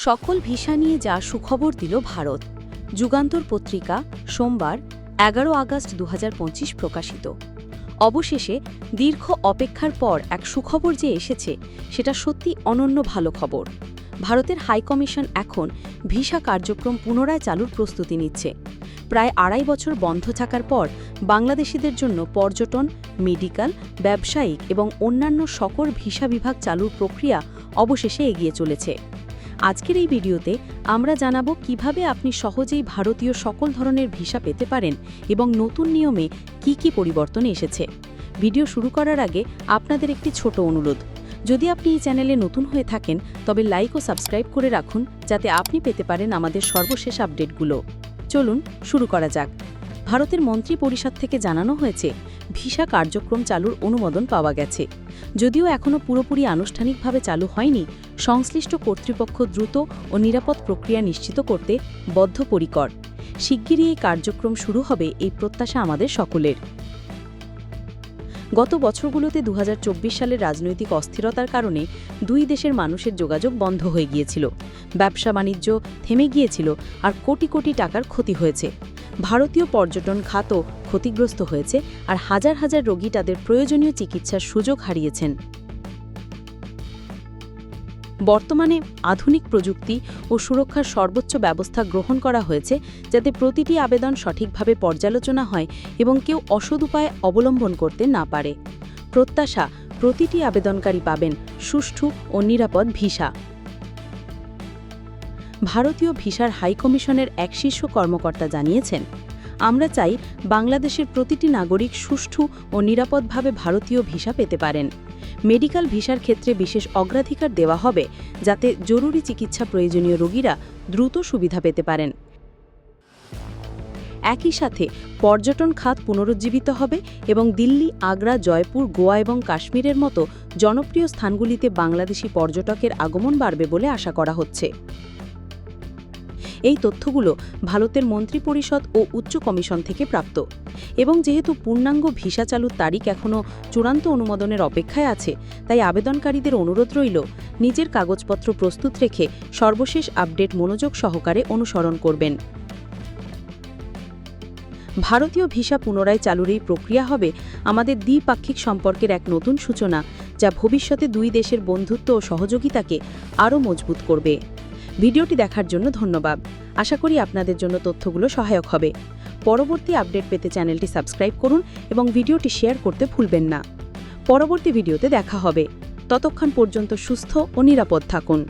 সকল ভিসা নিয়ে যা সুখবর দিল ভারত। যুগান্তর পত্রিকা সোমবার ১১ আগস্ট ২০২৫ প্রকাশিত। অবশেষে দীর্ঘ অপেক্ষার পর এক সুখবর যে এসেছে সেটা সত্যি অনন্য ভালো খবর। ভারতের হাইকমিশন এখন ভিসা কার্যক্রম পুনরায় চালুর প্রস্তুতি নিচ্ছে। প্রায় ২.৫ বছর বন্ধ থাকার পর বাংলাদেশিদের জন্য পর্যটন, মেডিকেল, ব্যবসায়িক এবং অন্যান্য সকল ভিসা বিভাগ চালুর প্রক্রিয়া অবশেষে এগিয়ে চলেছে। আজকের এই ভিডিওতে আমরা জানাবো কিভাবে আপনি সহজেই ভারতীয় সকল ধরনের ভিসা পেতে পারেন এবং নতুন নিয়মে কি কি পরিবর্তন এসেছে। ভিডিও শুরু করার আগে আপনাদের একটি ছোট অনুরোধ, যদি আপনি এই চ্যানেলে নতুন হয়ে থাকেন তবে লাইক ও সাবস্ক্রাইব করে রাখুন, যাতে আপনি পেতে পারেন আমাদের সর্বশেষ আপডেটগুলো। চলুন শুরু করা যাক। ভারতের মন্ত্রী পরিষদ থেকে জানানো হয়েছে ভিসা কার্যক্রম চালুর অনুমোদন পাওয়া গেছে। যদিও এখনও পুরোপুরি আনুষ্ঠানিকভাবে চালু হয়নি, সংশ্লিষ্ট কর্তৃপক্ষ দ্রুত ও নিরাপদ প্রক্রিয়া নিশ্চিত করতে বদ্ধপরিকর। শিগগিরই এই কার্যক্রম শুরু হবে, এই প্রত্যাশা আমাদের সকলের। গত বছরগুলোতে ২০২৪ সালের রাজনৈতিক অস্থিরতার কারণে দুই দেশের মানুষের যোগাযোগ বন্ধ হয়ে গিয়েছিল, ব্যবসা বাণিজ্য থেমে গিয়েছিল আর কোটি কোটি টাকার ক্ষতি হয়েছে। ভারতীয় পর্যটন খাতও ক্ষতিগ্রস্ত হয়েছে আর হাজার হাজার রোগী তাদের প্রয়োজনীয় চিকিৎসার সুযোগ হারিয়েছেন। বর্তমানে আধুনিক প্রযুক্তি ও সুরক্ষার সর্বোচ্চ ব্যবস্থা গ্রহণ করা হয়েছে, যাতে প্রতিটি আবেদন সঠিকভাবে পর্যালোচনা হয় এবং কেউ অসৎ উপায় অবলম্বন করতে না পারে। প্রত্যাশা, প্রতিটি আবেদনকারী পাবেন সুষ্ঠু ও নিরাপদ ভিসা। ভারতীয় ভিসার হাইকমিশনের এক শীর্ষ কর্মকর্তা জানিয়েছেন, আমরা চাই বাংলাদেশের প্রতিটি নাগরিক সুষ্ঠু ও নিরাপদভাবে ভারতীয় ভিসা পেতে পারেন। মেডিকেল ভিসার ক্ষেত্রে বিশেষ অগ্রাধিকার দেওয়া হবে, যাতে জরুরি চিকিৎসা প্রয়োজনীয় রোগীরা দ্রুত সুবিধা পেতে পারেন। একই সাথে পর্যটন খাত পুনরুজ্জীবিত হবে এবং দিল্লি, আগ্রা, জয়পুর, গোয়া এবং কাশ্মীরের মতো জনপ্রিয় স্থানগুলিতে বাংলাদেশি পর্যটকের আগমন বাড়বে বলে আশা করা হচ্ছে। এই তথ্যগুলো ভারতের মন্ত্রিপরিষদ ও উচ্চ কমিশন থেকে প্রাপ্ত এবং যেহেতু পূর্ণাঙ্গ ভিসা চালুর তারিখ এখনও চূড়ান্ত অনুমোদনের অপেক্ষায় আছে, তাই আবেদনকারীদের অনুরোধ রইল নিজের কাগজপত্র প্রস্তুত রেখে সর্বশেষ আপডেট মনোযোগ সহকারে অনুসরণ করবেন। ভারতীয় ভিসা পুনরায় চালুর এই প্রক্রিয়া হবে আমাদের দ্বিপাক্ষিক সম্পর্কের এক নতুন সূচনা, যা ভবিষ্যতে দুই দেশের বন্ধুত্ব ও সহযোগিতাকে আরও মজবুত করবে। ভিডিওটি দেখার জন্য ধন্যবাদ। আশা করি আপনাদের জন্য তথ্যগুলো সহায়ক হবে। পরবর্তী আপডেট পেতে চ্যানেলটি সাবস্ক্রাইব করুন এবং ভিডিওটি শেয়ার করতে ভুলবেন না। পরবর্তী ভিডিওতে দেখা হবে। ততক্ষণ পর্যন্ত সুস্থ ও নিরাপদ থাকুন।